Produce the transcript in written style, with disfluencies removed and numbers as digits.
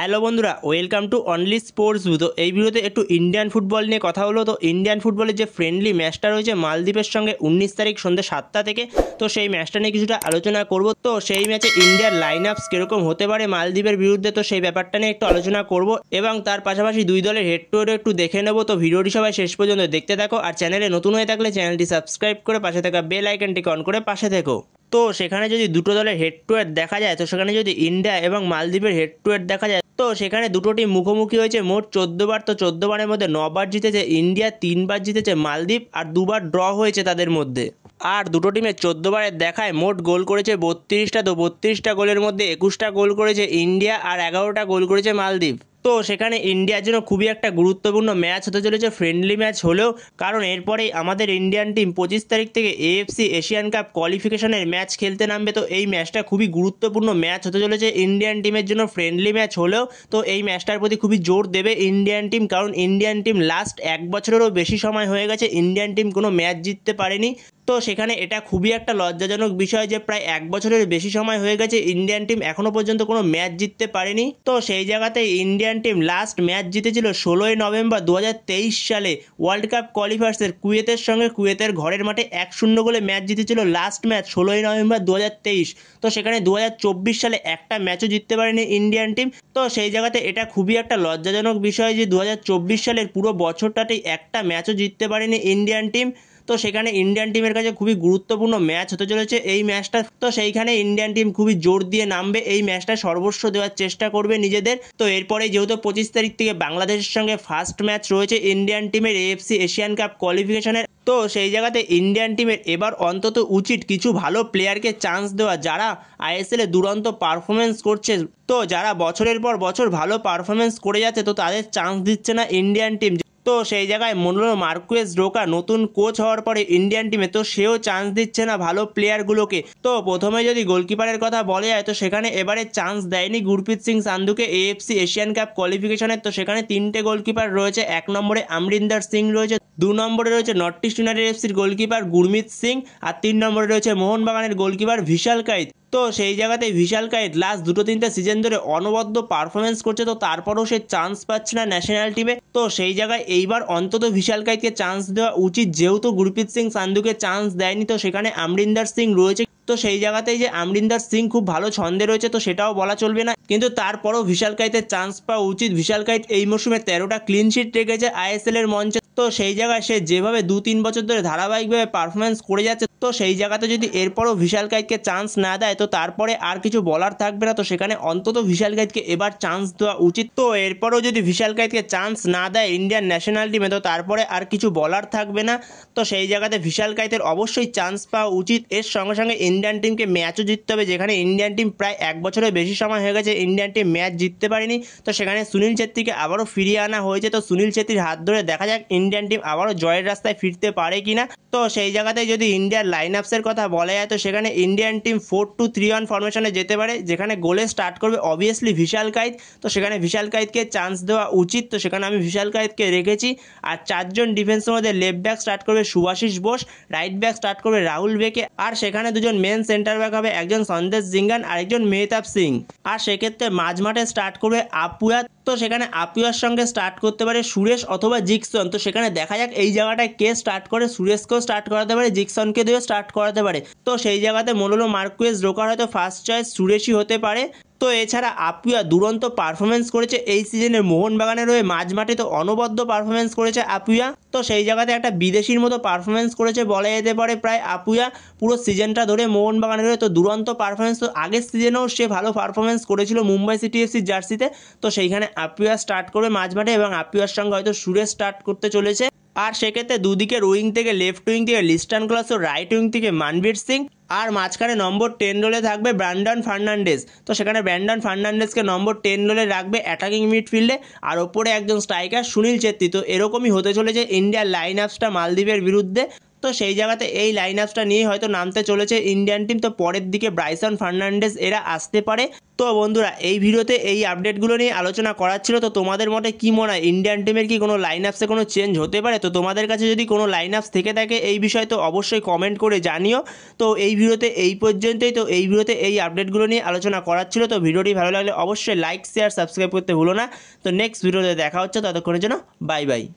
Hello বন্ধুরা, welcome to only sports view. তো এই ভিডিওতে একটু ইন্ডিয়ান ফুটবল নিয়ে কথা হলো। তো ইন্ডিয়ান ফুটবলের যে ফ্রেন্ডলি ম্যাচটা রয়েছে মালদ্বীপের সঙ্গে 19 তারিখ সন্ধ্যে 7টা থেকে, তো সেই ম্যাচটা নিয়ে কিছুটা আলোচনা করব। তো সেই ম্যাচে ইন্ডিয়ার লাইন আপস কীরকম হতে পারে মালদ্বীপের বিরুদ্ধে, তো সেই ব্যাপারটা নিয়ে একটু আলোচনা করব এবং তার পাশাপাশি দুই দলের হেড টু হেড একটু দেখে নেব। তো ভিডিওটি সবাই শেষ পর্যন্ত দেখতে থাকো, আর চ্যানেলে নতুন হয়ে থাকলে চ্যানেলটি সাবস্ক্রাইব করে পাশে থাকা বেল আইকনটিকে অন করে পাশে থেকো। তো সেখানে যদি দুটো দলের হেড টু হেড দেখা যায়, তো সেখানে যদি ইন্ডিয়া এবং মালদ্বীপের হেড টু হেড দেখা যায়, তো সেখানে দুটো টিম মুখোমুখি হয়েছে মোট 14 বার। তো 14 বারের মধ্যে 9 বার জিতেছে ইন্ডিয়া, 3 বার জিতেছে মালদ্বীপ, আর 2 বার ড্র হয়েছে তাদের মধ্যে। আর দুটো টিমের 14 বারের দেখায় মোট গোল করেছে 32টা। তো 32টা গোলের মধ্যে 21টা গোল করেছে ইন্ডিয়া আর 11টা গোল করেছে মালদ্বীপ। তো সেখানে ইন্ডিয়ার জন্য খুবই একটা গুরুত্বপূর্ণ ম্যাচ হতে চলেছে, ফ্রেন্ডলি ম্যাচ হলেও, কারণ এরপরেই আমাদের ইন্ডিয়ান টিম 25 তারিখ থেকে এএফসি এশিয়ান কাপ কোয়ালিফিকেশনের ম্যাচ খেলতে নামবে। তো এই ম্যাচটা খুবই গুরুত্বপূর্ণ ম্যাচ হতে চলেছে ইন্ডিয়ান টিমের জন্য। ফ্রেন্ডলি ম্যাচ হলেও তো এই ম্যাচটার প্রতি খুবই জোর দেবে ইন্ডিয়ান টিম, কারণ ইন্ডিয়ান টিম লাস্ট এক বছরেরও বেশি সময় হয়ে গেছে ইন্ডিয়ান টিম কোনো ম্যাচ জিততে পারেনি। তো সেখানে এটা খুবই একটা লজ্জাজনক বিষয় যে প্রায় এক বছরের বেশি সময় হয়ে গেছে ইন্ডিয়ান টিম এখনও পর্যন্ত কোনো ম্যাচ জিততে পারেনি। তো সেই জায়গাতে ইন্ডিয়ান টিম লাস্ট ম্যাচ জিতেছিল 16ই নভেম্বর 2023 সালে ওয়ার্ল্ড কাপ কোয়ালিফায়ার্সের কুয়েতের সঙ্গে। কুয়েতের ঘরের মাঠে 1-0 গোলে ম্যাচ জিতেছিল লাস্ট ম্যাচ 16ই নভেম্বর 2023। তো সেখানে 2024 সালে একটা ম্যাচও জিততে পারেনি ইন্ডিয়ান টিম। তো সেই জায়গাতে এটা খুবই একটা লজ্জাজনক বিষয় যে 2024 সালের পুরো বছরটাতেই একটা ম্যাচও জিততে পারেনি ইন্ডিয়ান টিম। তো সেখানে ইন্ডিয়ান টিমের কাছে খুবই গুরুত্বপূর্ণ ম্যাচ হতে চলেছে এই ম্যাচটা। তো সেইখানে ইন্ডিয়ান টিম খুবই জোর দিয়ে নামবে, এই ম্যাচটা সর্বস্ব দেওয়ার চেষ্টা করবে নিজেদের। তো এরপরে যেহেতু 25 তারিখ থেকে বাংলাদেশের সঙ্গে ফার্স্ট ম্যাচ রয়েছে ইন্ডিয়ান টিমের এএফসি এশিয়ান কাপ কোয়ালিফিকেশনের, তো সেই জায়গাতে ইন্ডিয়ান টিমের এবার অন্তত উচিত কিছু ভালো প্লেয়ারকে চান্স দেওয়া যারা আইএসএলে দুরন্ত পারফরমেন্স করছে। তো যারা বছরের পর বছর ভালো পারফরমেন্স করে যাচ্ছে, তো তাদের চান্স দিচ্ছে না ইন্ডিয়ান টিম। তো সেই জায়গায় মনোলো মার্কুয়েস রোকা নতুন কোচ হওয়ার পরে ইন্ডিয়ান টিমে, তো সেও চান্স দিচ্ছে না ভালো প্লেয়ারগুলোকে। তো প্রথমে যদি গোলকিপারের কথা বলা যায়, তো সেখানে এবারে চান্স দেয়নি গুরপ্রীত সিং সান্ধুকে এএফসি এশিয়ান কাপ কোয়ালিফিকেশনের। তো সেখানে 3টে গোলকিপার রয়েছে। 1 নম্বরে আমরিন্দর সিং রয়েছে, 2 নম্বরে রয়েছে নর্থ ইস্ট ইউনাইটেড এফসির গোলকিপার গুরমিত সিং, আর 3 নম্বরে রয়েছে মোহনবাগানের গোলকিপার ভিশাল কাইত। তো সেই জায়গাতে ভিশাল কাইত লাস্ট 2-3টা সিজন ধরে অনবদ্য পারফরমেন্স করছে, তো তারপরেও সে চান্স পাচ্ছে না ন্যাশনাল টিমে। তো সেই জায়গায় এইবার অন্তত ভিশাল কাইতকে চান্স দেওয়া উচিত, যেহেতু গুরপ্রীত সিং সান্ধুকে চান্স দেয়নি। তো সেখানে আমরিন্দর সিং রয়েছে, তো সেই জায়গাতেই যে আমরিন্দর সিং খুব ভালো ছন্দে রয়েছে, তো সেটাও বলা চলবে না, কিন্তু তারপরেও ভিশাল কাইতের চান্স পাওয়া উচিত। ভিশাল কাইত এই মৌসুমে 13টা ক্লিন শিট রেখেছে আইএসএল এর মঞ্চে। তো সেই জায়গায় সে যেভাবে 2-3 বছর ধরে ধারাবাহিকভাবে পারফরমেন্স করে যাচ্ছে, তো সেই জায়গাতে যদি এরপরও ভিশাল কাইতকে চান্স না দেয়, তো তারপরে আর কিছু বলার থাকবে না। তো সেখানে অন্তত ভিশাল কাইতকে এবার চান্স দেওয়া উচিত। তো এরপরও যদি ভিশাল কাইতকে চান্স না দেয় ইন্ডিয়ান ন্যাশনাল টিমে, তো তারপরে আর কিছু বলার থাকবে না। তো সেই জায়গাতে ভিশাল কাইতের অবশ্যই চান্স পাওয়া উচিত। এর সঙ্গে সঙ্গে ইন্ডিয়ান টিমকে ম্যাচও জিততে হবে, যেখানে ইন্ডিয়ান টিম প্রায় এক বছরের বেশি সময় হয়ে গেছে ইন্ডিয়ান টিম ম্যাচ জিততে পারেনি। তো সেখানে সুনীল ছেত্রীকে আবারও ফিরিয়ে আনা হয়েছে। তো সুনীল ছেত্রীর হাত ধরে দেখা যাক ইন্ডিয়ান টিম আবারও জয়ের রাস্তায় ফিরতে পারে কিনা। তো সেই জায়গাতে যদি ইন্ডিয়ার লাইন আপসের কথা বলা যায়, তো সেখানে ইন্ডিয়ান টিম 4-2-3-1 ফরমেশনে যেতে পারে, যেখানে গোলে স্টার্ট করবে অবভিয়াসলি ভিশাল কাইত। তো সেখানে ভিশাল কাইতকে চান্স দেওয়া উচিত। তো সেখানে আমি ভিশাল কাইতকে রেখেছি। আর 4জন ডিফেন্সের মধ্যে লেফট ব্যাক স্টার্ট করবে Subhashis Bose, right back start করবে রাহুল বেকে, আর সেখানে দুজন মেন সেন্টার ব্যাক হবে, একজন সন্দেশ জিঙ্গান আর একজন মেহতাব সিং। আর সেক্ষেত্রে মাঝমাঠে স্টার্ট করবে আপুয়া। তো সেখানে আপুয়ার সঙ্গে স্টার্ট করতে পারে সুরেশ অথবা জিকসন। তো সেখানে দেখা যাক এই জায়গাটায় কে স্টার্ট করে, সুরেশকেও স্টার্ট করাতে পারে, জিকসনকে দিয়েও স্টার্ট করাতে পারে। তো সেই জায়গাতে মনোলো মার্কুয়েস রোকার হয়তো ফার্স্ট চয়েস সুরেশই হতে পারে। তো এছাড়া আপুয়া দুরন্ত পারফরমেন্স করেছে এই সিজনে মোহনবাগানের হয়ে মাঝমাঠে, তো অনবদ্য পারফরমেন্স করেছে আপুয়া। তো সেই জায়গাতে একটা বিদেশির মতো পারফরমেন্স করেছে বলা যেতে পারে প্রায় আপুয়া পুরো সিজনটা ধরে মোহনবাগানের হয়ে। তো দুরন্ত পারফরমেন্স, তো আগের সিজনেও সে ভালো পারফরমেন্স করেছিল মুম্বাই সিটি এফসির জার্সিতে। তো সেইখানে আপুয়া স্টার্ট করবে মাঝমাঠে, এবং আপুয়ার সঙ্গে হয়তো সুরেশ স্টার্ট করতে চলেছে। আর সেক্ষেত্রে দুদিকের উইং থেকে লেফট উইং থেকে লিস্টান ক্লাস ও রাইট উইং থেকে মানবীর সিং, আর মাঝখানে নম্বর 10 রোলে থাকবে ব্র্যান্ডন ফার্নান্ডেজ। তো সেখানে ব্র্যান্ডন ফার্নান্ডেজকে নম্বর 10 রোলে রাখবে অ্যাটাকিং মিডফিল্ডে, আর ওপরে একজন স্ট্রাইকার সুনীল ছেত্রী। তো এরকমই হতে চলেছে ইন্ডিয়ার লাইন আপসটা মালদ্বীপের বিরুদ্ধে। তো সেই জায়গাতে এই লাইন আপসটা নিয়ে হয়তো নামতে চলেছে ইন্ডিয়ান টিম। তো পরের দিকে ব্রাইসন ফার্নান্ডেজ এরা আসতে পারে। তো বন্ধুরা এই ভিডিওতে এই আপডেটগুলো নিয়ে আলোচনা করার ছিল। তো তোমাদের মতে কি মনে হয়, ইন্ডিয়ান টিমের কি কোনো লাইন আপসে কোনো চেঞ্জ হতে পারে? তো তোমাদের কাছে যদি কোনো লাইন আপস থেকে থাকে এই বিষয়ে তো অবশ্যই কমেন্ট করে জানিও। তো এই ভিডিওতে এই পর্যন্তই। তো এই ভিডিওতে এই আপডেটগুলো নিয়ে আলোচনা করার ছিল। তো ভিডিওটি ভালো লাগলে অবশ্যই লাইক শেয়ার সাবস্ক্রাইব করতে ভুলো না। তো নেক্সট ভিডিওতে দেখা হচ্ছে, ততক্ষণের জন্য বাই বাই।